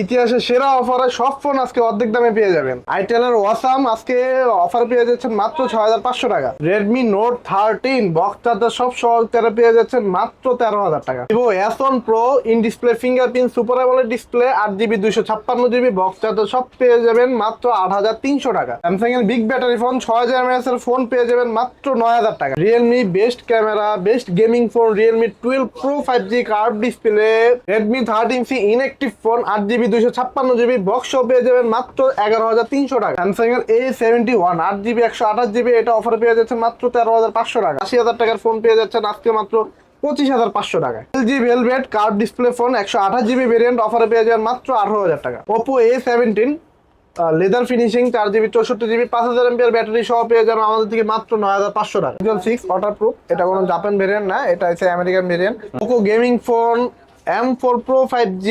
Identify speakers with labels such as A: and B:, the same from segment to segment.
A: ইতিহাসের সেরা অফারে সব ফোন আজকে অর্ধেক দামে পেয়ে যাবেন। আইটেলের ওয়াসাম আজকে অফার পেয়ে যাচ্ছেন মাত্র 6500 টাকা। রেডমি নোট 13 বক্স চার্জার সব সহকারে পেয়ে যাচ্ছেন মাত্র 13000 টাকা। Vivo S1 pro in display fingerprint super AMOLED display 8GB 256GB box charger সব পেয়ে যাবেন মাত্র 8300 টাকা। স্যামসাং এর বিগ ব্যাটারি ফোন 6000 mAh এর ফোন পেয়ে যাবেন মাত্র 9000 টাকা। Realme best camera best gaming phone Realme 12 pro 5G curve display Redmi 13C inactive phone 8GB 256GB box সহ পেয়ে যাবেন মাত্র 11300 টাকা। স্যামসাং এর A71 8GB 128GB এটা অফারে পেয়ে যাচ্ছেন মাত্র 13500 টাকা। 80000 টাকার ফোন পেয়ে যাচ্ছেন আজকে মাত্র 25500 টাকা। LG velvet curve display phone 128GB variant অফারে পেয়ে যাবেন মাত্র 18000 টাকা। Oppo A17 leather finishing 4GB 64GB 5000 mAh battery সহ পেয়ে যাবেন আমাদের থেকে মাত্র 9500 টাকা। Pixel 6 ওয়াটারপ্রুফ এটা কোনো জাপান ভেরিয়েন্ট না, এটা হচ্ছে American variant. Poco gaming phone M4 Pro 5G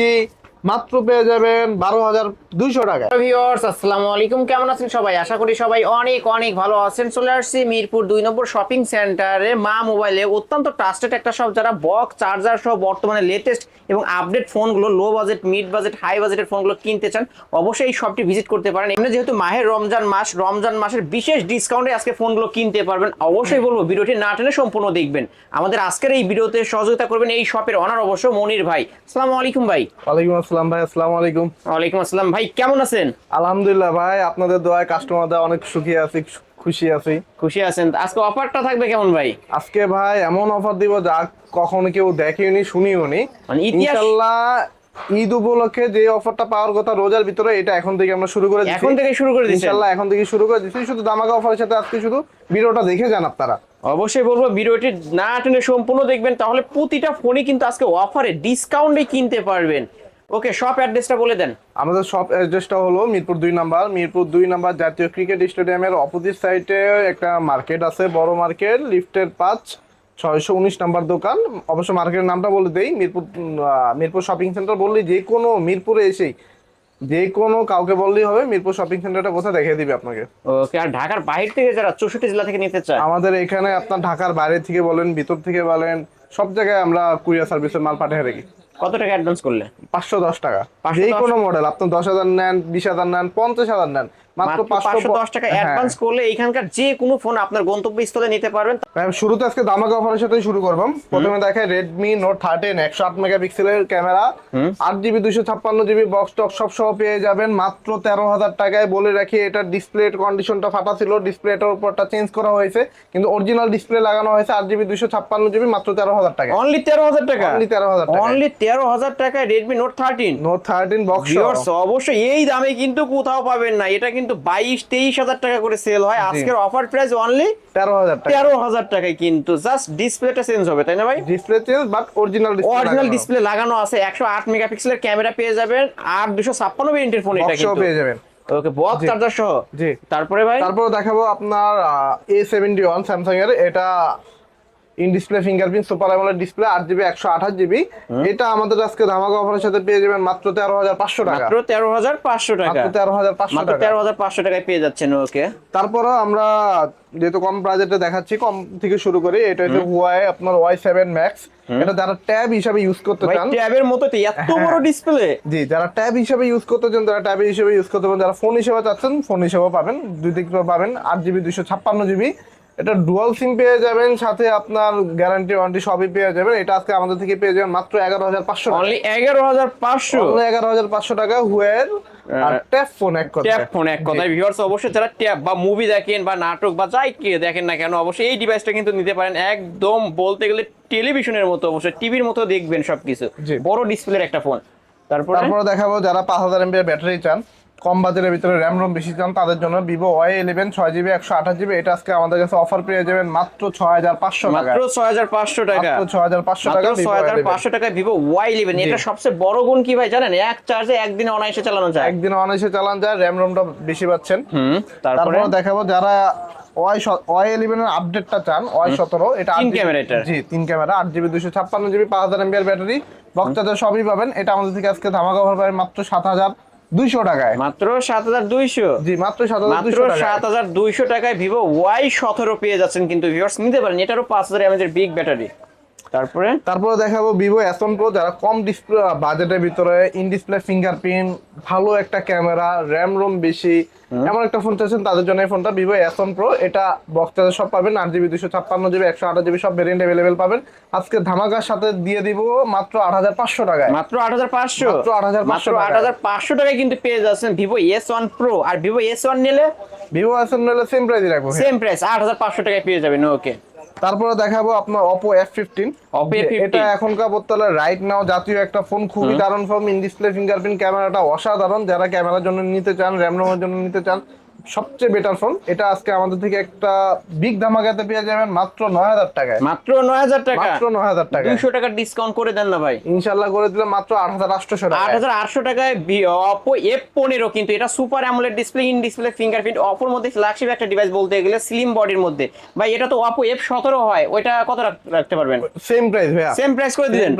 A: মাত্র পেয়ে যাবেন 12200 টাকা।
B: ভিউয়ার্স আসসালামু আলাইকুম, কেমন আছেন সবাই? আশা করি সবাই অনেক অনেক ভালো আছেন। চলে আসছি মিরপুর 2 নম্বর শপিং সেন্টারে মা মোবাইলে অত্যন্ত ট্রাস্টেড একটা শপ, যারা বক্স চার্জার সহ বর্তমানে লেটেস্ট এবং আপডেট ফোনগুলো low budget mid budget high বাজেটের ফোনগুলো কিনতে চান, অবশ্যই এই শপটি ভিজিট করতে পারেন। এমনি যেহেতু মাহের রমজান মাসের বিশেষ ডিসকাউন্টে আজকে ফোনগুলো কিনতে পারবেন। অবশ্যই বলবো ভিডিওটি না টেনে সম্পূর্ণ দেখবেন। আমাদের আজকের এই ভিডিওতে সহযোগিতা করবেন এই শপের অনার অবশ্য মনির ভাই। আসসালামু আলাইকুম ভাই।
A: ওয়ালাইকুম আসসালাম ভাই। আসসালামু আলাইকুম।
B: ওয়ালাইকুম আসসালাম ভাই, কেমন আছেন?
A: আলহামদুলিল্লাহ ভাই, আপনাদের দোয়ায় কাস্টমারদের অনেক সুখী আছি, খুশি আছি।
B: খুশি আছেন? আজকে অফারটা থাকবে কেমন ভাই?
A: আজকে ভাই এমন অফার দিব যা কখনো কেউ দেখেনি শুনিওনি।
B: মানে
A: ইনশাআল্লাহ ঈদ উপলক্ষে যে অফারটা পাওয়ার কথা রোজার ভিতরে, এটা এখন থেকে আমরা শুরু করে দিচ্ছি।
B: এখন থেকে শুরু করে দিচ্ছি
A: ইনশাআল্লাহ এখন থেকে শুরু করে দিচ্ছি। শুধু দামাকা অফারের সাথে আজকে শুধু ভিডিওটা দেখে যান আপনারা।
B: অবশ্যই বলবো ভিডিওটি না টেনে সম্পূর্ণ দেখবেন, তাহলে প্রতিটা ফোনই কিন্তু আজকে অফারে ডিসকাউন্টে কিনতে পারবেন। ওকে, শপ অ্যাড্রেসটা বলে দেন।
A: আমাদের শপ অ্যাড্রেসটা হলো মিরপুর 2 নাম্বার জাতীয় ক্রিকেট স্টেডিয়ামের অপোজিট সাইডে একটা মার্কেট আছে, বড় মার্কেট, লিফটের 5 619 নাম্বার দোকান। অবশ্য মার্কেটের নামটা বলে দেই, মিরপুর শপিং সেন্টার বললেই যে কোনো মিরপুরে এসেই যে কোনো কাউকে বললেই হবে মিরপুর শপিং সেন্টারটা কোথায় দেখিয়ে দিবে আপনাকে।
B: ওকে, আর ঢাকার বাইরে থেকে যারা 64 জেলা থেকে নিতে চায়,
A: আমাদের এখানে আপনার ঢাকার বাইরে থেকে বলেন ভিতর থেকে বলেন সব জায়গায় আমরা কুরিয়ার সার্ভিসের মাল পাঠিয়ে রাখি।
B: কত টাকা অ্যাডভান্স করলে?
A: 510 টাকা। যে কোনো মডেল আপনি 10,000 নেন, 20,000 নেন, 50,000 নেন, মাত্র 510
B: টাকা অ্যাডভান্স করলে এখানকার যে কোনো ফোন আপনার গন্তব্যস্থলে নিতে পারবেন।
A: শুরুতে আজকে দামাকা অফারের সাথে শুরু করব। প্রথমে দেখায় Redmi Note 13 108 মেগাপিক্সেলের ক্যামেরা 8GB 256GB বক্স টক সব সহ পেয়ে যাবেন মাত্র 13000 টাকায়। বলে রাখি এটার ডিসপ্লে কন্ডিশনটা ফাটা ছিল, ডিসপ্লেটার উপরটা চেঞ্জ করা হয়েছে, কিন্তু অরিজিনাল ডিসপ্লে লাগানো হয়েছে 8GB 256GB মাত্র 13000 টাকা।
B: অনলি 13000 টাকা।
A: অনলি 13000 টাকা।
B: অনলি 13000 টাকায় Redmi Note 13
A: বক্স।
B: অবশ্যই এই দামে কিন্তু কোথাও পাবেন না। এটা কিন্তু 22-23 হাজার টাকা করে সেল হয়। আজকের অফার প্রাইস অনলি
A: 13000 টাকা।
B: 13000 টাকায়, কিন্তু জাস্ট ডিসপ্লেটা চেঞ্জ হবে, তাই না ভাই?
A: Display change but original
B: display লাগানো আছে। 108 মেগাপিক্সেলের ক্যামেরা পেয়ে যাবেন আর 256 ভেরিয়েন্টের ফোন এটা কিন্তু
A: পেয়ে যাবেন।
B: ওকে, বক্স চার্জার সহ।
A: জি।
B: তারপরে
A: দেখাবো আপনার A71 স্যামসাং এর, এটা in display fingerprint super AMOLED display 8GB 128GB। এটা আমাদের আজকে ধামাকা অফারের সাথে পেয়ে যাবেন মাত্র 13500 টাকা।
B: মাত্র 13500 টাকা।
A: মাত্র 13500 টাকা।
B: 13500 টাকায় পেয়ে যাচ্ছেন। ওকে,
A: তারপরে আমরা যেহেতু কম বাজেটে দেখাচ্ছি, কম থেকে শুরু করি। এটা হচ্ছে Huawei আপনার Y7 Max। এটা যারা ট্যাব হিসেবে ইউজ করতে চান,
B: ট্যাবের মতো তো এত বড় ডিসপ্লে।
A: জি, যারা ট্যাব হিসেবে ইউজ করতে চান তারা ট্যাব হিসেবে ইউজ করতে পারেন, যারা ফোন হিসেবে চাচ্ছেন ফোন হিসেবেও পাবেন, দুই দিক থেকে পাবেন। 8GB 256GB এটা ডুয়াল সিম পেয়ে যাবেন, সাথে আপনার গ্যারান্টি ওয়ারেন্টি সবই পেয়ে যাবেন। এটা আজকে আমাদের থেকে পেয়ে যাবেন মাত্র 11500 টাকা।
B: অনলি 11500।
A: অনলি 11500 টাকা হুয়ের আর ট্যাব ফোন এক কথা।
B: ট্যাব ফোন এক কথায়। ভিউয়ার্স অবশ্যই যারা ট্যাব বা মুভি দেখেন বা নাটক বা যাই কি দেখেন না কেন, অবশ্যই এই ডিভাইসটা কিন্তু নিতে পারেন। একদম বলতে গেলে টেলিভিশনের মতো, অবশ্যই টিভির মতো দেখবেন সবকিছু। বড় ডিসপ্লের একটা ফোন। তারপরে
A: দেখাবো যারা 5000 mAh ব্যাটারি চান, কম বাজেটের ভিতরে র্যাম রোম বেশি চান, তাদের জন্য Vivo Y11 6GB 128GB এটা আজকে আমাদের কাছে অফার পেয়ে যাবেন মাত্র 6500 টাকা।
B: মাত্র 6500 টাকা।
A: মাত্র 6500 টাকা।
B: 6500 টাকায় Vivo Y11। এটা সবচেয়ে বড় গুণ কি ভাই জানেন? এক চার্জে একদিনে অনায়াসে চালানো যায়।
A: র্যাম রোমটা বেশি পাচ্ছেন। তারপরে দেখাবো যারা Y11 এর আপডেটটা চান, Y17 এটা
B: 3 ক্যামেরা।
A: জি, 3 camera 8GB 256GB 5000 mAh battery box charger সবই পাবেন। এটা আমাদের থেকে আজকে ধামাকা অফার পাবেন মাত্র 7200 টাকায়।
B: মাত্র 7200।
A: জি, মাত্র 7200
B: টাকায় Vivo Y17 পেয়ে যাচ্ছেন। কিন্তু ভিউয়ার্স নিতে পারেন, এটারও 5000 mAh এর বিগ ব্যাটারি। তারপরে
A: দেখাবো ভিভো S1 Pro, যারা কম ডিসপ্লে বাজেটের ভিতরে ইন ডিসপ্লে ফিঙ্গারপ্রিন্ট, ভালো একটা ক্যামেরা, র্যাম রোম বেশি, এমন একটা ফোন চাচ্ছেন তাদের জন্য এই ফোনটা ভিভো S1 Pro। এটা বক্স চার্জার সব পাবেন, 8GB 256GB 128GB সব ভেরিয়েন্ট অ্যাভেলেবেল পাবেন। আজকে ধামাকার সাথে দিয়ে দিব মাত্র 8500 টাকায়।
B: মাত্র 8500,
A: মাত্র 8500
B: মাত্র 8500 টাকায় কিন্তু পেয়ে যাচ্ছেন ভিভো S1 Pro। আর ভিভো S1 নিলে
A: ভিভো S1 নিলে সেম প্রাইসই রাখবো।
B: সেম প্রাইস 8500 টাকায় পেয়ে যাবেন। ওকে,
A: তারপরে দেখাবো আপনার Oppo F15। এটা এখনকার বর্তমানে রাইট নাও জাতীয় একটা ফোন, খুবই দারুণ ফোন। ইন ডিসপ্লে ফিঙ্গারপ্রিন্ট, ক্যামেরাটা অসাধারণ। যারা ক্যামেরার জন্য নিতে চান, র্যাম রোমের জন্য নিতে চান, সবচেয়ে বেটার ফোন এটা। আজকে আমাদের থেকে একটা বিগ ধামাকাতে পেয়ে যাবেন মাত্র 9000 টাকায়।
B: মাত্র 9000 টাকা,
A: মাত্র 9000 টাকা।
B: 200 টাকা ডিসকাউন্ট করে দেন না ভাই?
A: ইনশাআল্লাহ করে দিলাম মাত্র 8800 টাকা।
B: 8800 টাকায় Oppo F15। কিন্তু এটা super AMOLED display, in display fingerprint, অপোর মধ্যে ফ্ল্যাগশিপ একটা ডিভাইস বলতে গেলে, স্লিম বডির মধ্যে। ভাই এটা তো Oppo F17 হয়, ওইটা কত রাখতে পারবেন?
A: সেম প্রাইস ভাইয়া,
B: সেম প্রাইস করে দিলেন।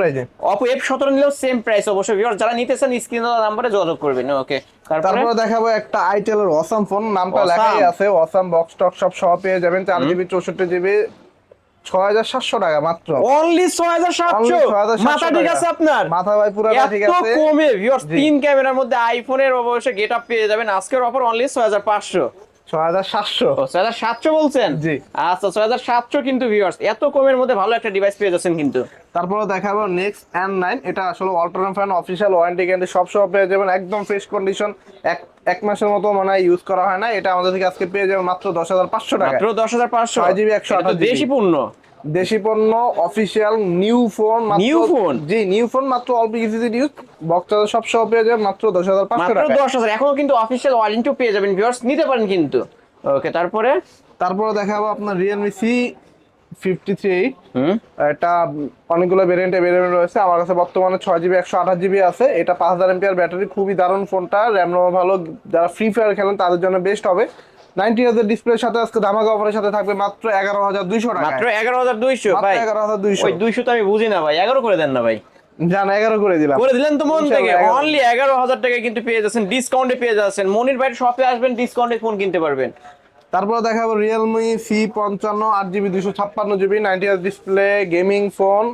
B: Oppo F17 নিলেও সেম প্রাইস অবশ্যই। ভিউয়ার যারা নিতে চান স্ক্রিনে দেওয়া নাম্বারে যোগাযোগ করবেন। ওকে,
A: তারপরে দেখাবো একটা Itel এর অসাম ফোন, নামটা লেখাই আছে অসাম, বক্স টক সব সহ পেয়ে যাবেন। 4GB 64GB 6700 টাকা মাত্র।
B: অনলি 6700। মাথা ঠিক আছে আপনার?
A: মাথা ভাই পুরো ঠিক আছে।
B: এত কমে ভিউয়ার্স, তিন ক্যামেরার মধ্যে আইফোনের অবশ্যই গেটআপ পেয়ে যাবেন। আজকের অফার অনলি 6500।
A: 6700
B: 6700 বলছেন?
A: জি
B: আচ্ছা, 6700 কিন্তু ভিউয়ার্স এত কমের মধ্যে ভালো একটা ডিভাইস পেয়ে যাচ্ছেন কিন্তু।
A: তারপরে দেখাবো নেক্সট N9। এটা আসলে অল্ট্রান ফ্যান অফিশিয়াল ওয়ারেন্টি গ্যারান্টি সব সহ পেয়ে যাবেন, একদম ফ্রেশ কন্ডিশন, এক মাসের মতো মনে হয় ইউজ করা হয় না। এটা আমাদের থেকে আজকে পেয়ে যাবেন মাত্র 10500 টাকা।
B: মাত্র 10500।
A: 6GB 128GB
B: দেশি পণ্য,
A: দেশি পণ্য, official new phone.
B: New phone?
A: জি নিউ ফোন, মাত্র অল্প কিছু ইউজ, বক্স চার্জার সব সহ পেয়ে যাবেন মাত্র 10500 টাকা।
B: মাত্র 10000। এখনো কিন্তু অফিশিয়াল ওয়ারেন্টিও পেয়ে যাবেন ভিউয়ার্স, নিতে পারেন কিন্তু। ওকে, তারপরে
A: দেখাবো আপনার Realme C53। এটা অনেকগুলো ভেরিয়েন্ট রয়েছে আমার কাছে, বর্তমানে 6GB 128GB আছে। এটা 5000 mAh ব্যাটারি, খুবই দারুণ ফোনটা, র্যাম রোম ভালো। যারা ফ্রি ফায়ার খেলেন তাদের জন্য বেস্ট হবে। 90Hz ডিসপ্লের সাথে আজকে ধামাকা অফারের সাথে থাকবে মাত্র 11200 টাকা।
B: মাত্র 11200 ভাই?
A: 11200।
B: ওই 200 তো আমি বুঝি না ভাই, 11 করে দেন না ভাই?
A: জান 11 করে দিলাম।
B: করে দিলেন তো মন থেকে। অনলি 11000 টাকায় কিন্তু পেয়ে যাচ্ছেন, ডিসকাউন্টে পেয়ে যাচ্ছেন। মনির ভাই শপে আসবেন, ডিসকাউন্টে ফোন কিনতে পারবেন।
A: তারপর দেখাবো Realme C55 8GB 256GB 90Hz display, gaming phone,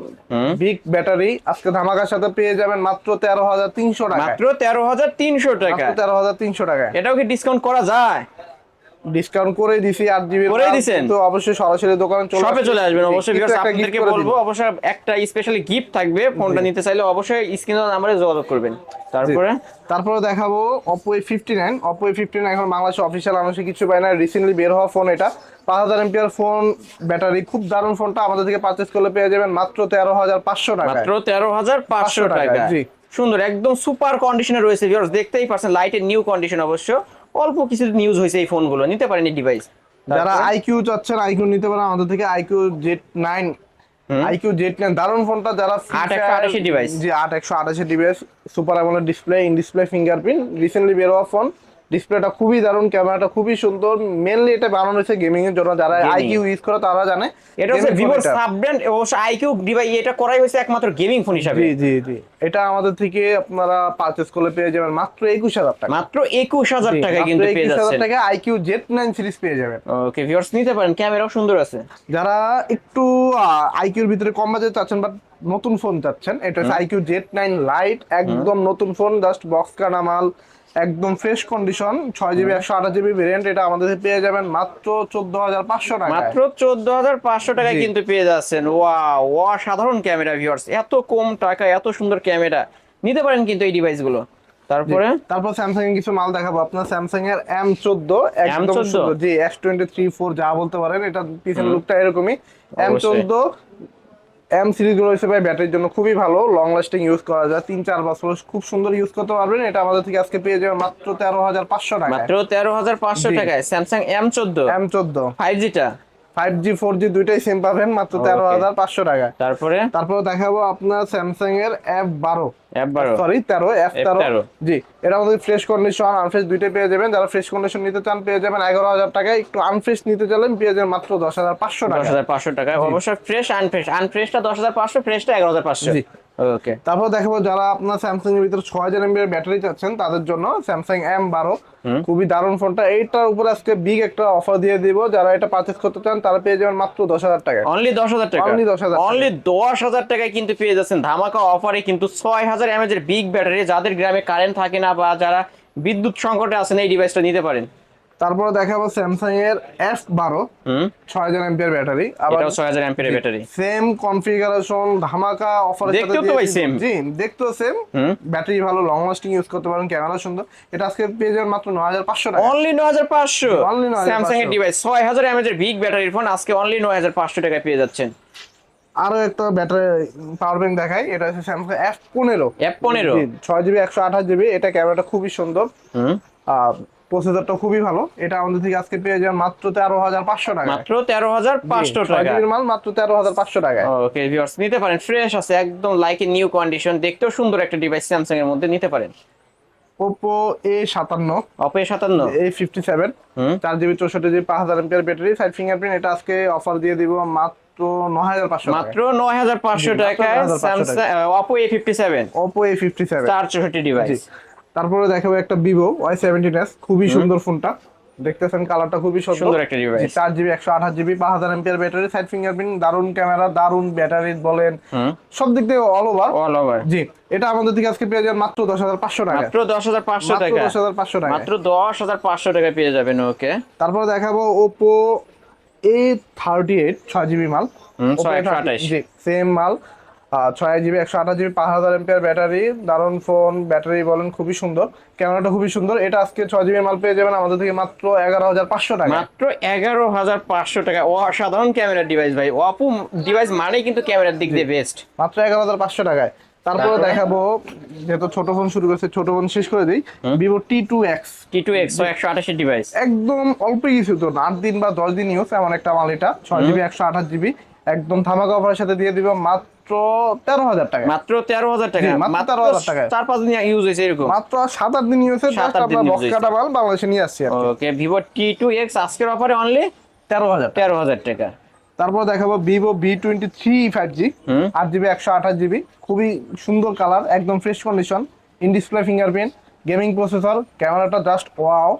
A: big battery. আজকে ধামাকার সাথে পেয়ে যাবেন মাত্র 13300 টাকা।
B: মাত্র 13300 টাকা।
A: 13300 টাকা।
B: এটাও কি ডিসকাউন্ট করা যায়?
A: ডিসকাউন্ট করে দিছি 8GB
B: করে দিবেন
A: তো অবশ্যই সরাসরি দোকানে
B: শপে চলে আসবেন অবশ্যই। ভিউয়ার্স আপনাদেরকে বলবো অবশ্যই একটা স্পেশালি গিফট থাকবে, ফোনটা নিতে চাইলে অবশ্যই স্ক্রিনের নাম্বারে যোগাযোগ করবেন।
A: তারপরে দেখাবো Oppo A59। Oppo A59 এখন বাংলাদেশে অফিশিয়াল আনুষ্ঠানিক কিছু পায় না, রিসেন্টলি বের হওয়া ফোন। এটা 5000 mAh ফোন, ব্যাটারি, খুব দারুণ ফোনটা। আমাদের থেকে পারচেজ করলে পেয়ে যাবেন মাত্র 13500 টাকা।
B: মাত্র 13500 টাকা।
A: জি
B: সুন্দর, একদম সুপার কন্ডিশনে রয়েছে ভিউয়ার্স, দেখতেই পাচ্ছেন লাইটের নিউ কন্ডিশন। অবশ্য অল্প কিছু নিউজ হয়েছে এই ফোনগুলো, নিতে পারেন এই ডিভাইস।
A: যারা IQ চাচ্ছেন IQ নিতে পারেন আমাদের থেকে। IQ Z9 দারুণ ফোনটা। যারা
B: 8128 device,
A: G 8128 device, super AMOLED display, in display fingerprint, recently বের হওয়া ফোন। ডিসপ্লেটা খুবই দারুণ, ক্যামেরাটা খুবই সুন্দর। মেইনলি এটা বানানো হয়েছে গেমিং এর জন্য, যারা IQ ইউজ করে তারা জানে।
B: এটা হচ্ছে ভিভোর সাব ব্র্যান্ড, অবশ্য IQ ডিভাইস এটা করাই হয়েছে একমাত্র গেমিং ফোন হিসেবে।
A: জি জি জি। এটা আমাদের থেকে আপনারা পারচেজ করলে পেয়ে যাবেন মাত্র 21000 টাকা।
B: মাত্র 21000 টাকায় কিন্তু পেয়ে যাচ্ছেন।
A: 21000 টাকা IQ Z9 সিরিজ পেয়ে যাবেন।
B: ওকে ভিউয়ার্স, নিতে পারেন, ক্যামেরাও সুন্দর আছে।
A: যারা একটু IQ এর ভিতরে কম বাজেট চাচ্ছেন বাট নতুন ফোন চাচ্ছেন, এটা হচ্ছে IQ Z9 লাইট, একদম নতুন ফোন, জাস্ট বক্স কানা মাল, একদম fresh condition, 6GB 128GB variant. এটা আমাদের পেয়ে যাবেন মাত্র 14500 টাকা।
B: মাত্র 14500 টাকায় কিন্তু পেয়ে যাচ্ছেন। ওয়াও, অসাধারণ ক্যামেরা ভিউয়ার্স, এত কম টাকা এত সুন্দর ক্যামেরা, নিতে পারেন কিন্তু এই ডিভাইসগুলো। তারপর
A: স্যামসাং এর কিছু মাল দেখাবো আপনার। স্যামসাং এর M14 একদম সুন্দর, জি S23 4 যা বলতে পারেন। এটা পিছনের লুকটা এরকমই। M14 M সিরিজ গুলো হিসেবে ব্যাটারির জন্য খুবই ভালো, লং লাস্টিং ইউজ করা যায়, 3-4 বছর খুব সুন্দর ইউজ করতে পারবেন। এটা আমাদের থেকে আজকে পেয়ে যাবেন মাত্র 13500 টাকা।
B: মাত্র 13500 টাকায় স্যামসাং M14 5G টা,
A: 5G 4G দুইটাই সেম পাবেন মাত্র 13500 টাকা। তারপরে দেখাবো আপনার স্যামসাং এর F12 সরি 13 F13। জি এটা আমাদের ফ্রেশ কন্ডিশন আনফ্রেশ দুইটাই পেয়ে যাবেন। যারা ফ্রেশ কন্ডিশন নিতে চান পেয়ে যাবেন 11000 টাকায়, একটু আনফ্রেশ নিতে চাইলেন পেয়ে যাবেন মাত্র 10500 টাকা।
B: 10500 টাকা। অবশ্য ফ্রেশ আনফ্রেশটা 10500, ফ্রেশটা 11500।
A: জি
B: ওকে
A: তারপর দেখাবো যারা আপনার স্যামসাং এর ভিতরে 6000 mAh ব্যাটারি চাচ্ছেন তাদের জন্য স্যামসাং M12 খুবই দারুণ ফোনটা। এইটার উপরে আজকে বিগ একটা অফার দিয়ে দিব, যারা এটা পারচেজ করতে চান তারা পেয়ে যাবেন মাত্র 10,000 টাকা।
B: অনলি 10,000 টাকা,
A: Only 10,000 টাকা।
B: অনলি 10,000 টাকায় কিন্তু পেয়ে যাচ্ছেন ধামাকা অফারে কিন্তু 6000 mAh এর বিগ ব্যাটারি। যাদের গ্রামে কারেন্ট থাকে না বা যারা বিদ্যুৎ সংকটে আছেন এই ডিভাইসটা নিতে পারেন।
A: তারপরে দেখাবো স্যামসাং এর F12 6000 mAh ব্যাটারি, আবার
B: এটাও 6000 mAh এর ব্যাটারি।
A: সেম কনফিগারেশন ধামাকা অফারের সাথে
B: দেখতেও তো ভাই same।
A: জি দেখতেও সেম, ব্যাটারি ভালো, লং লাস্টিং ইউজ করতে পারেন, ক্যামেরা সুন্দর। এটা আজকে পেয়ে যাবেন মাত্র 9500 টাকা।
B: অনলি 9500
A: Only 9500
B: স্যামসাং এর ডিভাইস 6000 mAh এর বিগ ব্যাটারির ফোন আজকে অনলি 9500 টাকায় পেয়ে যাচ্ছেন।
A: আরো একটা ব্যাটারি পাওয়ার ব্যাংক দেখাই, এটা হচ্ছে Samsung F15
B: F15
A: 6GB 128GB। এটা ক্যামেরাটা খুবই সুন্দর, প্রসেসরটা খুবই ভালো। এটা আমাদের থেকে আজকে পেয়ে যাবেন মাত্র 13,500 টাকা।
B: মাত্র 13,500 টাকা
A: 6GB মাল মাত্র 13,500 টাকায়।
B: ওকে ভিউয়ার্স নিতে পারেন, ফ্রেশ আছে একদম, লাইক এ নিউ কন্ডিশন, দেখতেও সুন্দর একটা ডিভাইস স্যামসাং এর মধ্যে নিতে পারেন।
A: Oppo A57
B: Oppo A57
A: A57 4GB 64GB 5000 mAh battery, side fingerprint. এটা আজকে অফার দিয়ে দিব মাত্র 9,500 টাকা।
B: মাত্র 9,500 টাকায় Samsung Oppo A57
A: Oppo A57
B: 464 device.
A: তারপরে দেখাবো একটা Vivo Y17s, খুবই সুন্দর ফোনটা, দেখতেছেন কালারটা খুবই
B: সুন্দর একটা device.
A: 4GB 128GB 5000 mAh battery, side fingerprint, দারুন ক্যামেরা, দারুন ব্যাটারি বলেন, সব দিক থেকে অল ওভার। জি এটা আমাদের থেকে আজকে পেয়ে যাবেন মাত্র 10,500 টাকা।
B: মাত্র 10,500 টাকা,
A: 10,500 টাকা,
B: মাত্র 10,500 টাকায় পেয়ে যাবেন। ওকে
A: তারপরে দেখাবো Oppo A38 6GB মাল,
B: 628
A: জি সেম মাল, 6GB 128GB 5000 mAh ব্যাটারি, দারুন ফোন, ব্যাটারি বলেন খুবই সুন্দর, ক্যামেরাটা খুবই সুন্দর। এটা আজকে 6GB মাল পেয়ে যাবেন আমাদের থেকে মাত্র 11,500 টাকা।
B: মাত্র 11,500 টাকা। অসাধারণ ক্যামেরা ডিভাইস ভাই, Oppo ডিভাইস মানেই কিন্তু ক্যামেরার দিক দিয়ে বেস্ট।
A: মাত্র 11,500 টাকায়। তারপরে দেখাবো, যেহেতু ছোট ফোন শুরু করছে, ছোট ফোন শেষ করে দিই, Vivo T2X
B: 128 ডিভাইস।
A: একদম অল্প কিছু, তো 8 দিন বা 10 দিন ইউজ এমন একটা মাল। এটা 6GB 128GB একদম ধামাকা অফারের সাথে দিয়ে দিব মাত্র 13,000 টাকা।
B: মাত্র 13,000 টাকা,
A: মাত্র 13,000 টাকা।
B: 4-5 দিন ইউজ হয়েছে এরকম,
A: মাত্র 7-8 দিন ইউজ হয়েছে, জাস্ট আমরা বক্স কাটা মাল বাংলাদেশে নিয়ে আসছি।
B: ওকে Vivo T2X আজকের অফারে অনলি 13,000 টাকা।
A: তারপর দেখাবো Vivo V23 5G 8GB 128GB, খুবই সুন্দর কালার, একদম fresh condition, in display fingerprint, gaming processor, ক্যামেরাটা জাস্ট ওয়াও।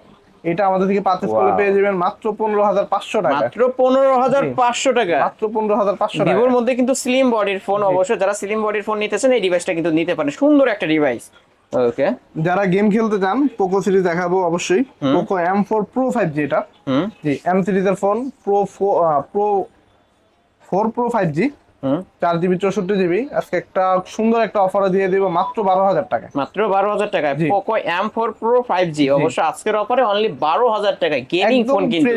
A: এটা আমাদের থেকে পারচেজ করলে পেয়ে যাবেন মাত্র 15,500 টাকা।
B: মাত্র 15,500 টাকা,
A: মাত্র 15,500 টাকা।
B: ভিভোর মধ্যে কিন্তু স্লিম বডির ফোন, অবশ্যই যারা স্লিম বডির ফোন নিতেছেন এই ডিভাইসটা কিন্তু নিতে পারেন, সুন্দর একটা ডিভাইস। ওকে
A: যারা গেম খেলতে চান পোকো সিরিজ দেখাবো অবশ্যই, পোকো M4 Pro 5G। এটা জি M সিরিজের phone, Pro 4 Pro 5G 4GB 64GB। আজকে একটা সুন্দর একটা অফার দিয়ে দিব মাত্র 12,000 টাকা।
B: মাত্র 12,000 টাকায় পোকো M4 Pro 5G অবশ্যই আজকের অফারে অনলি 12,000 টাকায় গেমিং ফোন, কিন্তু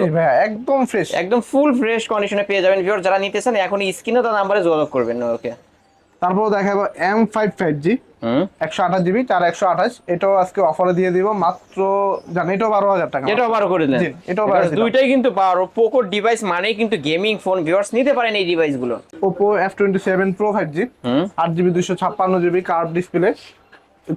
A: একদম ফ্রেশ,
B: একদম ফুল ফ্রেশ কন্ডিশনে পেয়ে যাবেন। ভিউয়ার যারা নিতেছেন এখন স্ক্রিনে তার নাম্বারে যোগাযোগ করবেন। ওকে
A: তারপর দেখাবো M5 5G 128GB 4128, এটাও আজকে অফারে দিয়ে দিব মাত্র, জানেন এটাও 12,000 টাকা।
B: এটাও 12 করে দেন,
A: এটাও
B: দুইটাই কিন্তু 12। পোকো ডিভাইস মানেই কিন্তু গেমিং ফোন, ভিউয়ার্স নিতে পারেন এই ডিভাইসগুলো।
A: Oppo F27 Pro 5G 8GB 256GB curve display,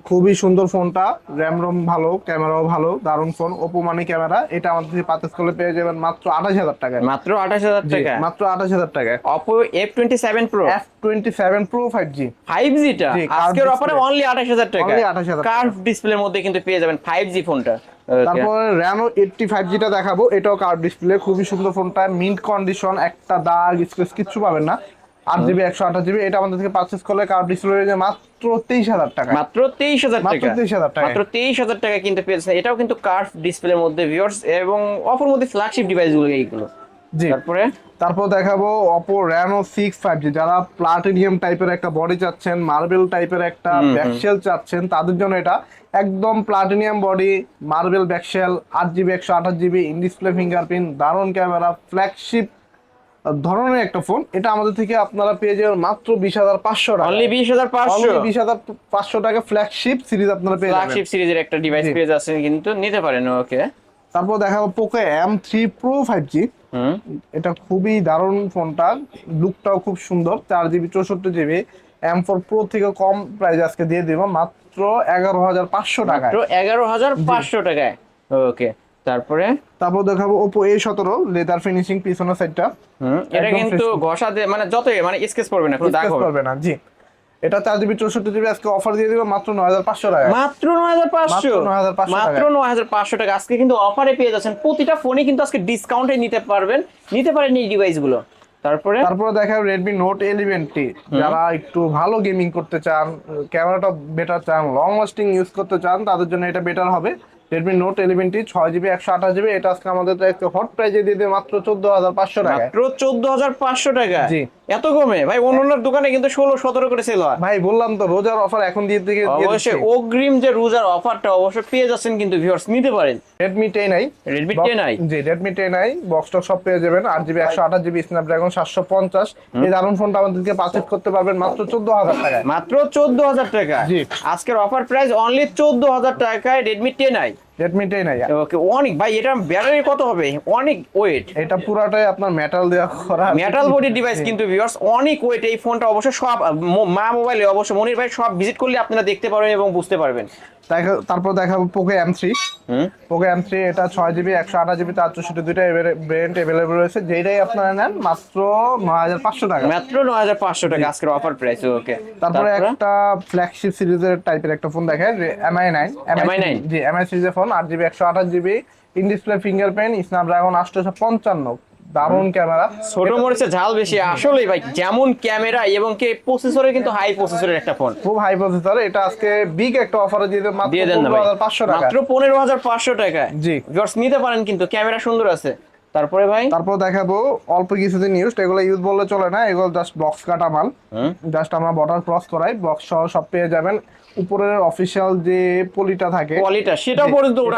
A: খুবই সুন্দর ফোনটা, র্যাম রোম ভালো, ক্যামেরাও ভালো, দারুন ফোন। Oppo মানে ক্যামেরা। এটা আমাদের থেকে পারচেজ করলে পেয়ে যাবেন মাত্র 28,000 টাকা।
B: মাত্র 28,000 টাকা,
A: মাত্র 28,000 টাকা।
B: Oppo F27 Pro
A: 5G
B: 5G টা আজকের অফারে অনলি 28,000 টাকা।
A: Only 28,000
B: কার্ভ ডিসপ্লের মধ্যে কিন্তু পেয়ে যাবেন 5G ফোনটা।
A: তারপরে Reno 80 5G টা দেখাবো, এটাও কার্ভ ডিসপ্লে, খুবই সুন্দর ফোনটা, মিন্ট কন্ডিশন, একটা দাগ স্ক্র্যাচ কিচ্ছু পাবেন না। 8GB 128GB। এটা আমাদের থেকে পারচেজ করলে কার্ভ ডিসপ্লে মাত্র 23,000 টাকা।
B: মাত্র 23,000 টাকা, মাত্র 23,000 টাকা কিন্তু পেয়েছেন। এটাও কিন্তু কার্ভ ডিসপ্লের মধ্যে ভিউয়ার্স, এবং অপর মধ্যে ফ্ল্যাগশিপ ডিভাইসগুলো এইগুলো।
A: জি তারপর দেখাবো Oppo Reno 6 5G, যারা প্লাটিনিয়াম টাইপের একটা বডি চাচ্ছেন, মার্বেল টাইপের একটা ব্যাকশেল চাচ্ছেন, তাদের জন্য এটা একদম platinum body, marble back shell, 8GB 128GB, in display fingerprint, দারুণ ক্যামেরা, ফ্ল্যাগশিপ ধরনের একটা ফোন। এটা আমাদের থেকে আপনারা পেয়ে যাবেন মাত্র 20,500 টাকা।
B: অনলি 20,500,
A: 20,500 টাকা ফ্ল্যাগশিপ সিরিজ আপনারা পেয়ে যাবেন।
B: ফ্ল্যাগশিপ সিরিজের একটা ডিভাইস পেয়ে যাচ্ছেন, কিন্তু নিতে পারেন। ওকে
A: তারপর দেখাবো Poco M3 Pro 5G। এটা খুবই দারুণ ফোনটা, লুকটাও খুব সুন্দর, 4GB 64GB। M4 Pro থেকে কম প্রাইস আজকে দিয়ে দিব মাত্র 11,500 টাকা।
B: মাত্র 11,500 টাকায়। ওকে তারপর
A: দেখাবো Oppo A17 লেদার ফিনিশিং পিছনের সাইডটা,
B: এটা কিন্তু ঘষা দিয়ে মানে যতই মানে স্কেচ পড়বে না, কোনো দাগ হবে
A: না। জি এটা 4GB 64GB আজকে অফার দিয়ে দিব মাত্র 9500 টাকা।
B: মাত্র 9500, মাত্র 9500 টাকা আজকে কিন্তু অফারে পেয়ে যাচ্ছেন। প্রতিটা ফোনে কিন্তু আজকে ডিসকাউন্টে নিতে পারবেন এই ডিভাইসগুলো। তারপরে
A: দেখাবো Redmi Note 11T, যারা একটু ভালো গেমিং করতে চান, ক্যামেরাটা বেটার চান, লং লাস্টিং ইউজ করতে চান, তাদের জন্য এটা বেটার হবে। Redmi Note 11T 6GB 128GB, এটা আজকে আমাদের হট প্রাইজে দিয়ে দেবে মাত্র 14500 টাকা।
B: মাত্র 14500 টাকা?
A: জি।
B: এত কমে ভাই? অন্যান্য দোকানে কিন্তু 16-17 করে সেল হয়।
A: ভাই বললাম তো রোজার অফার এখন দিয়ে দিকে
B: অবশ্যই অগ্রিম যে রোজার অফারটা অবশ্যই পেয়ে যাচ্ছেন, কিন্তু ভিউয়ার্স নিতে পারেন।
A: Redmi 10i,
B: Redmi 10i,
A: জি Redmi 10i বক্স টক সব পেয়ে যাবেন। 8GB 128GB Snapdragon 750, এই দারুণ ফোনটা আমাদেরকে পারচেজ করতে পারবেন মাত্র 14000 টাকায়।
B: মাত্র 14000 টাকা?
A: জি।
B: আজকের অফার প্রাইস অনলি 14000 টাকায় Redmi 10i।
A: Redmi 10i
B: ওকে, অনেক ভাই, এটা ব্যাটারি কত হবে? অনেক ওয়েট।
A: এটা পুরাটাই আপনার মেটাল দেওয়া করা,
B: মেটাল বডি ডিভাইস কিন্তু ভিউয়ার্স, অনেক ওয়েট এই ফোনটা। অবশ্য সব মা মোবাইলে অবশ্য মনির ভাই সব ভিজিট করলে আপনারা দেখতে পারবেন এবং বুঝতে পারবেন।
A: তারপর দেখাবো Poco M3। Poco M3 এটা 6GB 128GB 464 দুইটা ভেরিয়েন্ট अवेलेबल রয়েছে, যেটাই আপনারা নেন মাত্র 9500 টাকা।
B: মাত্র 9500 টাকা আজকের অফার প্রাইস। ওকে,
A: তারপরে একটা ফ্ল্যাগশিপ সিরিজের টাইপের একটা ফোন দেখেন, MI9। জি MI সিরিজের phone, 8GB 128GB, in display fingerprint, Snapdragon 855, দারুণ ক্যামেরা।
B: ছোট মরিচে ঝাল বেশি আসলেই ভাই, যেমন ক্যামেরা এবং কে প্রসেসরে কিন্তু হাই প্রসেসরের একটা ফোন,
A: খুব হাই প্রসেসর। এটা আজকে বিগ একটা অফারে দিয়ে দেব মাত্র
B: দিয়ে দেন না ভাই,
A: 15500 টাকা।
B: মাত্র 15500 টাকা।
A: জি
B: ভিউয়ার্স নিতে পারেন, কিন্তু ক্যামেরা সুন্দর আছে। তারপরে ভাই
A: তারপর দেখাবো অল্প কিছুদিন ইউজ, এগুলো ইউজ বললে চলে না, এগুলো জাস্ট বক্স কাটা মাল। জাস্ট আমরা বর্ডার ক্রস করাই, বক্স সহ সব পেয়ে যাবেন। উপরের অফিশিয়াল যে পলিটা থাকে,
B: কোয়ালিটি সেটা পর্যন্ত ওটা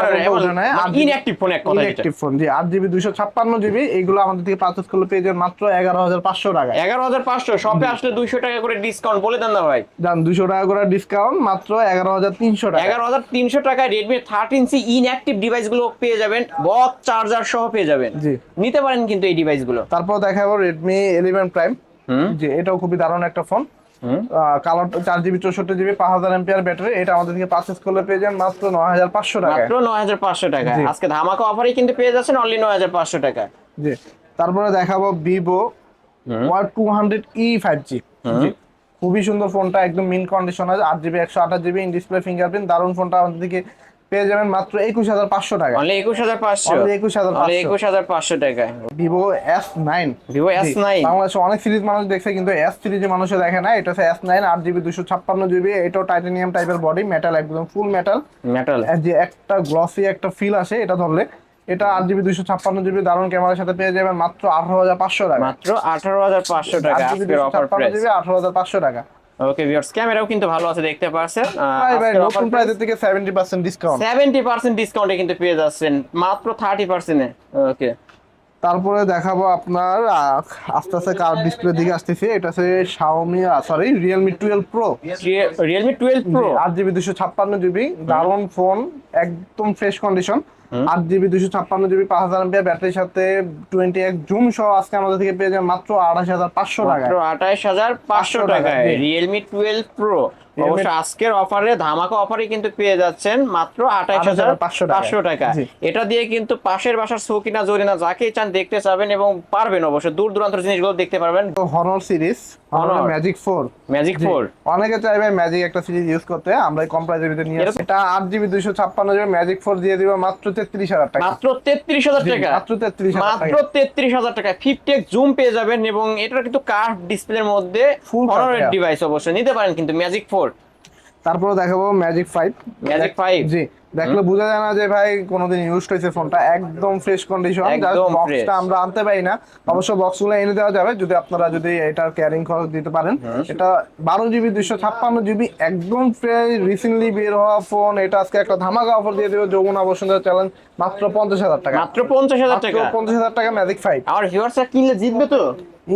B: ইনঅ্যাকটিভ ফোন, এক কথা এটা
A: ইনঅ্যাকটিভ ফোন। জি 8GB 256GB, এইগুলো আমাদের থেকে পারচেজ করলে পেয়ে যাবেন মাত্র 11500 টাকা।
B: 11500? শপে আসলে 200 টাকা করে ডিসকাউন্ট বলে দেন না ভাই।
A: জান 200 টাকা করে ডিসকাউন্ট, মাত্র 11300 টাকা।
B: 11300 টাকায় Redmi 13C ইনঅ্যাকটিভ ডিভাইসগুলো পেয়ে যাবেন, বক্স চার্জার সহ পেয়ে যাবেন।
A: জি
B: নিতে পারেন কিন্তু এই ডিভাইসগুলো।
A: তারপর দেখাবো Redmi 11 Prime। জি এটাও খুবই দারুণ একটা phone. Colour 4GB 64GB 5000 mAh battery, এটা আমাদের থেকে পারচেজ করলে পেয়ে যান মাত্র 9500 টাকা।
B: মাত্র 9500 টাকা আজকে ধামাকা অফারে কিন্তু পেয়ে যাচ্ছেন অনলি 9500 টাকা।
A: জি তারপরে দেখাবো Vivo Y200e 5G। খুবই সুন্দর ফোনটা, একদম মিন কন্ডিশন আছে, 8GB 128GB, in display fingerprint, দারুণ ফোনটা আমাদের থেকে পেয়ে যাবেন মাত্র 21500 টাকা।
B: অনলি 21500,
A: অনলি 21500
B: টাকা।
A: Vivo S9।
B: Vivo S9
A: বাংলাদেশে অনেক সিরিজ মানুষ দেখছে, কিন্তু S সিরিজে মানুষে দেখে না। এটা হচ্ছে S9, 8GB 256GB, এটাও টাইটানিয়াম টাইপের বডি, মেটাল, একদম ফুল মেটাল। যে একটা গ্লসি একটা ফিল আসে এটা ধরলে। এটা 8GB 256GB, দারুণ ক্যামেরার সাথে পেয়ে যাবেন মাত্র 18500 টাকা।
B: মাত্র 18500 টাকা আজকের অফার প্রাইস,
A: 18500 টাকা।
B: ওকে ভিউয়ার্স, ক্যামেরাও কিন্তু ভালো আছে দেখতে পাচ্ছেন।
A: ভাই নতুন প্রাইসের থেকে 70% ডিসকাউন্ট,
B: 70% ডিসকাউন্টে কিন্তু পেয়ে যাচ্ছেন মাত্র 30% এ। ওকে
A: তারপরে দেখাবো আপনার আস্তে আস্তে কার ডিসপ্লে দিকে আসতেছে। এটা হচ্ছে Xiaomi Realme 12 Pro।
B: Realme 12 Pro
A: 8GB 256GB, দারুণ ফোন, একদম fresh condition. 8GB 256GB 5000 mAh ব্যাটারির সাথে 20x জুম সহ আজকে আমাদের থেকে পেয়ে যাবেন মাত্র 28500 টাকা।
B: মাত্র 28500 টাকায় Realme 12 Pro। অবশ্য আজকের অফারে ধামাকা অফারে কিন্তু পেয়ে যাচ্ছেন মাত্র 28500 টাকা। এটা দিয়ে কিন্তু পাশের বাসার সকিনা জরিনা যাকে চান দেখতে চাবেন এবং পারবেন, অবশ্য দূর দূরান্তের জিনিসগুলো দেখতে পারবেন।
A: তো Honor সিরিজ, Honor Magic 4। অনেকে চাইবে ম্যাজিক একটা সিরিজ ইউজ করতে, আমরা কম প্রাইসের ভিতরে নিয়ে আসি। এটা 8GB 256GB Magic 4 দিয়ে দিব মাত্র 33000 টাকা।
B: মাত্র 33000 টাকা,
A: মাত্র 33000
B: টাকা। 50x জুম পেয়ে যাবেন এবং এটা কিন্তু কার্ভ ডিসপ্লের মধ্যে Honor এর ডিভাইস, অবশ্যই নিতে পারেন কিন্তু Magic 4।
A: তারপরে দেখাবো Magic 5। জি দেখলে বোঝা যায় না যে ভাই কোনোদিন ইউজ হয়েছে ফোনটা, একদম ফ্রেশ কন্ডিশন। বক্সটা আমরা আনতে পারি না, অবশ্য বক্সগুলো এনে দেওয়া যাবে যদি আপনারা এটার ক্যারিং খরচ দিতে পারেন। এটা 12GB 256GB, একদম ফ্রেশ, রিসেন্টলি বের হওয়া ফোন। এটা আজকে একটা ধামাকা অফার দিয়ে দেবে যমুনা বসুন্ধরা চ্যালেঞ্জ, মাত্র 50000 টাকা।
B: মাত্র 50000 টাকা,
A: 50000 টাকা Magic 5।
B: আর ভিউয়ার্সরা কিনলে জিতবে তো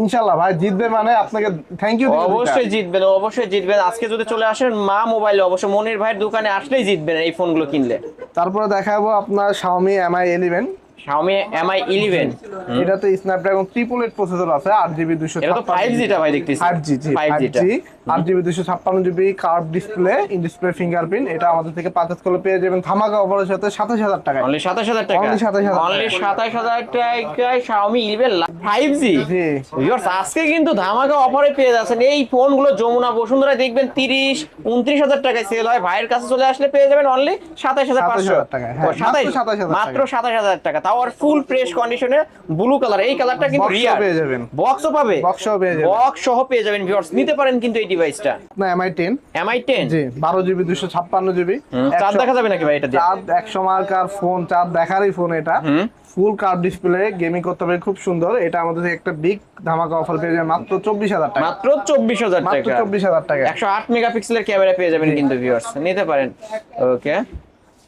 A: ইনশাআল্লাহ ভাই, জিতবে মানে আপনাকে থ্যাংক ইউ।
B: অবশ্যই জিতবেন। আজকে যদি চলে আসেন মা মোবাইলে, অবশ্যই মনির ভাইয়ের দোকানে আসলেই জিতবেন এই ফোনগুলো কিনলে।
A: তারপরে দেখাবো আপনার Xiaomi Mi 11।
B: Mi 11
A: এটাতে স্ন্যাপড্রাগন 888 প্রসেসর আছে, 8GB 256।
B: এটা তো 5G টা ভাই দেখতেছি।
A: 5G 8GB 256GB curve display, in display fingerprint, এটা আমাদের থেকে পারচেজ করলে পেয়ে যাবেন ধামাকা অফারের সাথে 27000 টাকায়।
B: অনলি 27000 টাকা,
A: Only 27000
B: অনলি 27000 টাকায় Xiaomi 11 5G।
A: জি
B: ভিউয়ার্স আজকে কিন্তু ধামাকা অফারে পেয়ে যাচ্ছেন এই ফোনগুলো। যমুনা বসুন্ধরায় দেখবেন 30-29 হাজার টাকায় সেল হয়, ভাইয়ের কাছে চলে আসলে পেয়ে যাবেন অনলি 27500
A: টাকা, হ্যাঁ, মাত্র 27000
B: মাত্র 27000 টাকা, তাও আর ফুল ফ্রেশ কন্ডিশনে ব্লু কালার। এই কালারটা কিন্তু
A: Box সহ
B: রিয়ার,
A: পেয়ে যাবেন।
B: বক্সও পাবে,
A: Box সহ পেয়ে যাবেন।
B: বক্স সহ পেয়ে যাবেন। ভিউয়ার্স নিতে পারেন কিন্তু এই ডিভাইসটা।
A: না MI 10,
B: MI 10
A: জি 12GB 256GB,
B: চাঁদ দেখা যাবে নাকি ভাই এটা দিয়ে?
A: চাঁদ 100 মার্কার ফোন, চাঁদ দেখারই ফোন এটা। ফুল কার্ভ ডিসপ্লে, গেমিং করতে পারে খুব সুন্দর। এটা আমাদের থেকে একটা বিগ ধামাকা অফার পেয়ে যাবেন মাত্র 24000 টাকা।
B: মাত্র 24000
A: মাত্র
B: টাকা,
A: 24000 টাকা।
B: 108 মেগাপিক্সেলের ক্যামেরা পেয়ে যাবেন কিন্তু ভিউয়ার্স নিতে পারেন। ওকে,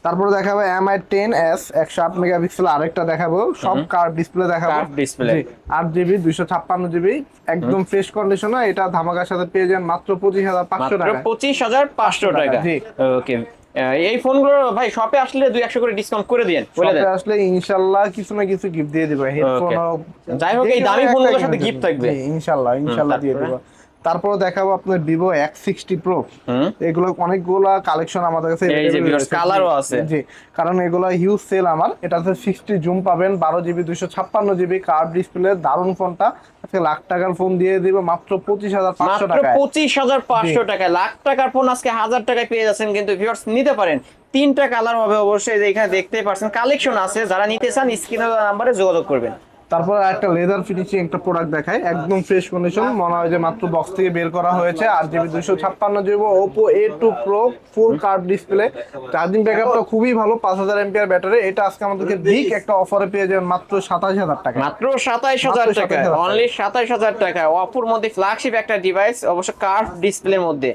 A: তারপরে দেখাবো MI 10s 108 মেগাপিক্সেল, আরেকটা দেখাবো সব কার্ভ ডিসপ্লে দেখাবো।
B: কার্ভ ডিসপ্লে
A: 8GB 256GB একদম ফ্রেশ কন্ডিশনে, এটা ধামাকার সাথে পেয়ে যাবেন মাত্র 25500
B: মাত্র
A: টাকা।
B: 25500 টাকা।
A: জি।
B: ওকে, এই ফোনগুলো ভাই শপে আসলে 200 করে ডিসকাউন্ট করে দিয়েন, বলে দেন।
A: শপে আসলে ইনশাআল্লাহ কিছু না কিছু গিফট দিয়ে দিব, হেডফোন
B: Okay. যাই হোক, এই দামি ফোনগুলোর সাথে gift থাকবে।
A: ইনশাআল্লাহ দিয়ে দিব। তারপর দেখাবো আপনার Vivo X60 Pro, এগুলো অনেকগুলা কালেকশন আমাদের কাছে
B: এই যে ভিউয়ার্স কালারও আছে।
A: জি, কারণ এগুলো হিউজ সেল আমার। এটাতে 60 জুম পাবেন, 12GB 256GB কার্ভ ডিসপ্লে, দারুন ফোনটা। আজকে লাখ টাকার ফোন দিয়ে দিব মাত্র 25500
B: মাত্র
A: টাকায়।
B: 25500 টাকায় লাখ টাকার ফোন আজকে 1000 টাকায় পেয়ে যাচ্ছেন কিন্তু ভিউয়ার্স নিতে পারেন। তিনটা কালার হবে অবশ্যই, যে এখানে দেখতেই পাচ্ছেন কালেকশন আছে। যারা নিতে চান স্ক্রিনে দেওয়া নাম্বারে যোগাযোগ করবেন।
A: তারপর একটা লেদার ফিনিশিং একটা প্রোডাক্ট দেখায়, একদম ফ্রেশ কন্ডিশন, মনে হয় যে মাত্র বক্স থেকে বের করা হয়েছে। 8GB 256GB Oppo A2 Pro full curve display, charging ব্যাকআপটা খুবই ভালো, 5000 mAh ব্যাটারি। এটা আজকে আমাদেরকে বিগ একটা অফারে পেয়ে যাবেন মাত্র 27000 টাকা।
B: মাত্র 27000 টাকা, অনলি 27000 টাকা। অপুর মধ্যে ফ্ল্যাগশিপ একটা ডিভাইস, অবশ্য কার্ভ ডিসপ্লের মধ্যে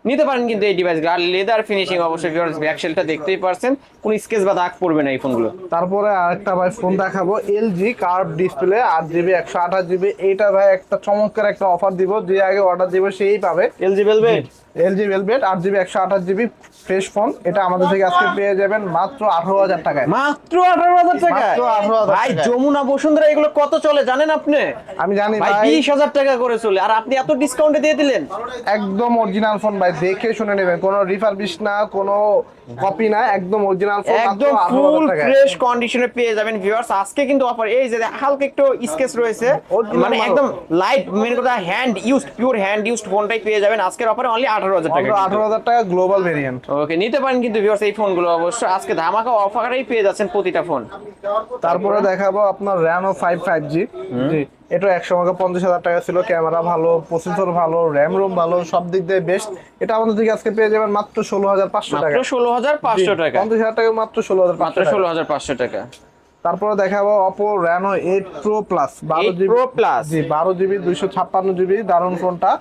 B: নিতে পারেন কিন্তু এই ডিভাইস। আর লেদার ফিনিশিং অবশ্যই ভিউয়ার্স, ব্যাকশেলটা দেখতেই পারছেন, কোন স্কেচ বা দাগ পড়বে না এই ফোনগুলো।
A: তারপরে আরেকটা ভাই ফোন দেখাবো, LG curve display 8GB 128GB। এইটা ভাই একটা চমৎকার একটা অফার দিব, যে আগে অর্ডার দিব সেই পাবে।
B: LG Velvet,
A: LG Velvet 8GB 128GB fresh phone, এটা আমাদের থেকে আজকে পেয়ে যাবেন মাত্র 18000 টাকায়।
B: মাত্র 18000 টাকা।
A: মাত্র 18000
B: ভাই
A: টাকায়।
B: যমুনা বসুন্ধরা এগুলো কত চলে জানেন আপনি?
A: আমি জানি
B: ভাই
A: ভাই,
B: 20000 টাকা করে চলে, আর আপনি এত ডিসকাউন্টে দিয়ে দিলেন।
A: একদম অরিজিনাল ফোন ভাই, দেখে শুনে নেবেন, কোনো রিফারবিশ না, কোনো কপি না, একদম অরিজিনাল ফোন,
B: একদম ফুল ফ্রেশ কন্ডিশনে পেয়ে যাবেন ভিউয়ার্স আজকে কিন্তু অফার। এই যে হালকা একটু স্কেচ রয়েছে, মানে একদম লাইট, মেন কথা hand used, pure hand used ফোনটাই পেয়ে যাবেন আজকের অফারে অনলি 18000 টাকা।
A: 18000 টাকা গ্লোবাল ভেরিয়েন্ট।
B: ওকে, নিতে পারেন কিন্তু ভিউয়ার্স এই ফোনগুলো অবশ্য আজকে ধামাকা অফারেই পেয়ে যাচ্ছেন প্রতিটা ফোন।
A: তারপরে দেখাবো আপনার Reno 5 5G, জি এটা 150,000 টাকা ছিল। ক্যামেরা ভালো, প্রসেসর ভালো, র্যাম রোম ভালো, সব দিক দিয়ে বেস্ট। এটা আমাদের থেকে আজকে পেয়ে যাবেন মাত্র 16500 টাকা।
B: মাত্র 16500 টাকা,
A: 50,000 টাকা মাত্র 16500
B: মাত্র 16500 টাকা।
A: তারপরে দেখাবো Oppo Reno 8 Pro Plus
B: 8 Pro Plus,
A: জি 12GB 256GB দারুন ফোনটা।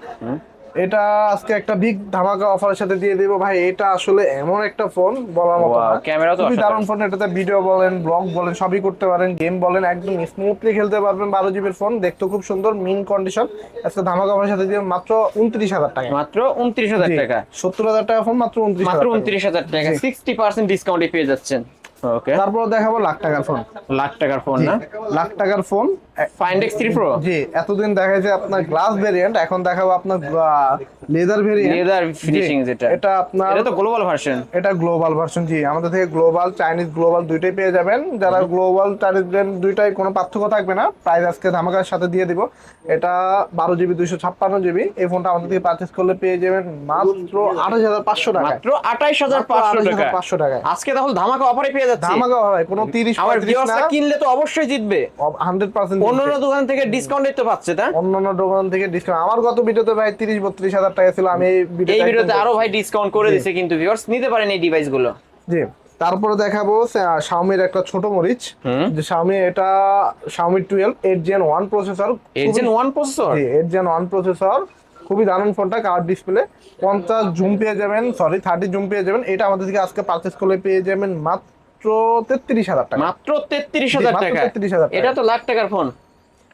A: এটা আজকে একটা বিগ ধামাকা অফারের সাথে দিয়ে দেব ভাই। এটা আসলে এমন একটা ফোন বলার মতো না,
B: ক্যামেরা তো
A: খুবই দারুন ফোন। এটাতে ভিডিও বলেন, ব্লগ বলেন, সবই করতে পারেন, গেম বলেন, একদম স্মুথলি খেলতে পারবেন। 12GB ফোন, দেখতে খুব সুন্দর, মিন কন্ডিশন। আজকে ধামাকা অফারের সাথে দিয়ে মাত্র 29000 টাকা।
B: মাত্র 29000 টাকা,
A: 70000 টাকা ফোন মাত্র
B: 29000 টাকা, 60% ডিসকাউন্টে পেয়ে যাচ্ছেন। ওকে,
A: তারপর দেখাবো লাখ টাকার ফোন।
B: লাখ টাকার ফোন না,
A: লাখ টাকার ফোন
B: Find X3 Pro,
A: জি এতদিন দেখাইছে আপনার গ্লাস ভেরিয়েন্ট, এখন দেখাবো আপনার লেদার ভেরিয়েন্ট,
B: লেদার ফিনিশিং যেটা,
A: এটা আপনার,
B: এটা তো গ্লোবাল ভার্সন।
A: এটা গ্লোবাল ভার্সন। জি আমাদের থেকে গ্লোবাল, চাইনিজ গ্লোবাল দুইটাই পেয়ে যাবেন। যারা গ্লোবাল চাইনিজ ব্র্যান্ড দুইটাই কোনো পার্থক্য থাকবে না, প্রাইস আজকে ধামাকার সাথে দিয়ে দিব। এটা 12GB 256GB। এই ফোনটা আমাদের থেকে পারচেজ করলে পেয়ে যাবেন মাত্র 28500 টাকা।
B: মাত্র 28500 টাকা আজকে তাহলে ধামাকা অফারে পেয়ে যাচ্ছে।
A: ধামাকা হয় কোনো 30
B: আমার
A: 35
B: ভিউয়ার্সরা
A: না,
B: কিনলে তো অবশ্যই জিতবে,
A: 100%
B: অন্যান্য দোকান থেকে ডিসকাউন্ট দিতে পাচ্ছে না।
A: অন্যান্য দোকান থেকে ডিসকাউন্ট। আমার গত ভিডিওতে ভাই 30-32 হাজার টাকা ছিল, আমি এই
B: ভিডিওতে আরো ভাই ডিসকাউন্ট করে দিয়েছে কিন্তু ভিউয়ার্স নিতে পারেন এই ডিভাইসগুলো।
A: জি তারপরে দেখাবো Xiaomi-র একটা ছোট মরিচ, যে Xiaomi, এটা Xiaomi 12 8 Gen 1 processor.
B: 8 Gen 1 processor,
A: জি 8 Gen 1 প্রসেসর, খুবই দারুণ ফোনটা। কার্ভ ডিসপ্লে, 50 জুম পেয়ে যাবেন, 30 জুম পেয়ে যাবেন। এটা আমাদের থেকে আজকে পারচেজ করলে পেয়ে যাবেন মাত্র 33000 টাকা।
B: মাত্র 33000 টাকা,
A: 33000 টাকা।
B: এটা তো লাখ টাকার ফোন।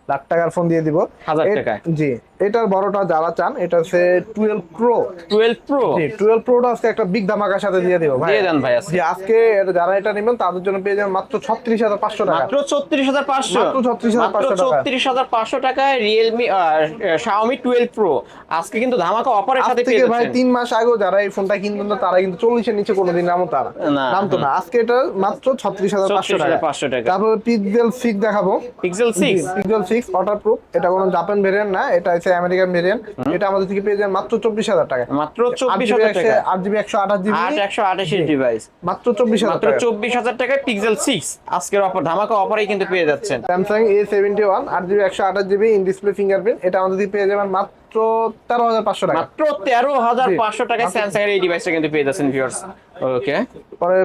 A: লাখ টাকার ফোন দিয়ে দিব
B: 1000 টাকায়।
A: জি, এটার বড়টা যারা চান এটা হচ্ছে 12 প্রো।
B: 12 প্রো
A: জি, 12 প্রোটা আজকে একটা বিগ ধামাকার সাথে দিয়ে দিব ভাই।
B: দিয়ে দেন ভাই আজকে।
A: জি, আজকে যারা এটা নেবেন তাদের জন্য পেয়ে যাবেন মাত্র 36500 টাকা।
B: মাত্র 34500,
A: মাত্র 36500 টাকা।
B: 34500 টাকায় রিয়েলমি Xiaomi 12 প্রো আজকে কিন্তু ধামাকা অফারের
A: আজ
B: সাথে
A: থেকে
B: পেয়ে
A: ভাই
B: যাচ্ছেন।
A: 3 মাস আগেও যারা এই ফোনটা কিনবেন না তারা কিন্তু 40 এর নিচে কোনোদিন নামতো না। আজকে এটা মাত্র 36500 টাকা।
B: 36500 টাকা।
A: তারপর পিক্সেল 6 দেখাবো।
B: পিক্সেল 6
A: পিক্সেল 6 ওয়াটারপ্রুফ, এটা কোনো জাপান ভেরিয়েন্ট না, এটা হচ্ছে আমেরিকান ভেরিয়েন্ট। এটা আমাদের থেকে পেয়ে যাবেন মাত্র 24000 টাকা।
B: মাত্র 24000 টাকা।
A: 8GB 128GB
B: 8128 ডিভাইস
A: মাত্র 24000
B: মাত্র
A: টাকা।
B: 24000 টাকায় পিক্সেল 6 আজকের অফার ধামাকা অফারেই কিন্তু পেয়ে যাচ্ছেন।
A: Samsung A71 8GB 128GB in display fingerprint, এটা আমাদের থেকে পেয়ে যাবেন মাত্র 13500 টাকা।
B: মাত্র 13500 টাকায় স্যামসাং এর এই ডিভাইসটা কিন্তু পেয়ে যাচ্ছেন ভিউয়ার্স। ওকে,
A: পরে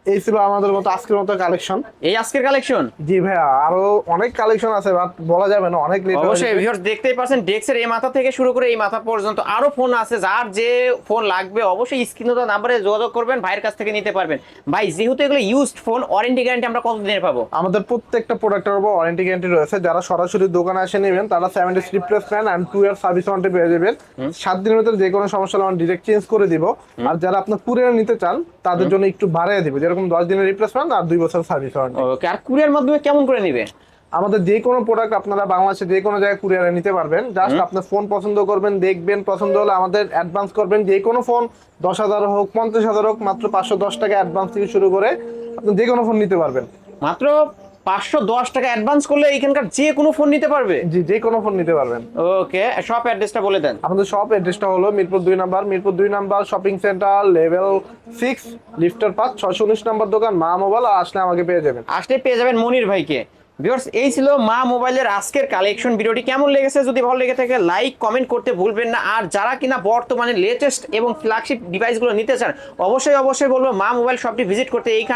A: এই ছিল আমাদের মতো আজকের মতো কালেকশন।
B: এই আজকের কালেকশন।
A: জি ভাইয়া, আরো অনেক কালেকশন আছে বাট বলা যাবে না, অনেক লেট
B: অবশ্যই ভিউয়ার্স দেখতেই পাচ্ছেন ডেস্কের এই মাথা থেকে শুরু করে এই মাথা পর্যন্ত আরো ফোন আছে, যার যে ফোন লাগবে অবশ্যই স্ক্রিনে দেওয়া নাম্বারে যোগাযোগ করবেন, ভাইয়ের কাছ থেকে নিতে পারবেন। ভাই যেহেতু এগুলো ইউজড ফোন, ওয়ারেন্টি গ্যারান্টি আমরা কতদিনের পাবো?
A: আমাদের প্রত্যেকটা প্রোডাক্টের উপর ওয়ারেন্টি গ্যারান্টি রয়েছে। যারা সরাসরি দোকানে এসে নেবেন তারা 7 days replacement and 2 year service warranty পেয়ে যাবেন। 7 দিনের ভিতরে যে কোনো সমস্যা হলে আমরা ডিরেক্ট চেঞ্জ করে দিব। আর যারা আপনার কুরিয়ার নিতে চান তাদের জন্য একটু বাড়িয়ে দিব, যেরকম 10 দিনের রিপ্লেসমেন্ট আর 2 বছর সার্ভিস ওয়ারেন্টি।
B: ওকে, আর কুরিয়ার মাধ্যমে কেমন করে নিবে?
A: আমাদের যে কোনো প্রোডাক্ট আপনারা বাংলাদেশে যে কোনো জায়গায় কুরিয়ারে নিতে পারবেন। জাস্ট আপনার ফোন পছন্দ করবেন, দেখবেন, পছন্দ হলে আমাদের অ্যাডভান্স করবেন। যে কোনো ফোন 10,000 হোক 50,000 হোক, মাত্র 510 টাকা অ্যাডভান্স থেকে শুরু করে আপনি যে কোনো ফোন নিতে পারবেন।
B: মাত্র 510 টাকা অ্যাডভান্স করলে এখানকার যে কোনো ফোন নিতে পারবে।
A: জি, যে কোনো ফোন নিতে পারবেন।
B: ওকে, শপ অ্যাড্রেসটা বলে দেন।
A: আমাদের শপ অ্যাড্রেসটা হলো Mirpur 2 number shopping centre level 6 লিফটার 5 619 number দোকান মা মোবাইল। আসলে আমাকে পেয়ে যাবেন।
B: আসলে পেয়ে যাবেন মনির ভাইকে। ভিউয়ার্স এই ছিল মা মোবাইলের আজকের কালেকশন। ভিডিওটি কেমন লেগেছে যদি ভালো লেগে থাকে লাইক কমেন্ট করতে ভুলবেন না। আর যারা কিনা বর্তমানে লেটেস্ট এবং ফ্ল্যাগশিপ ডিভাইসগুলো নিতে চান অবশ্যই বলবো মা মোবাইল শপটি ভিজিট করতে। এইখানে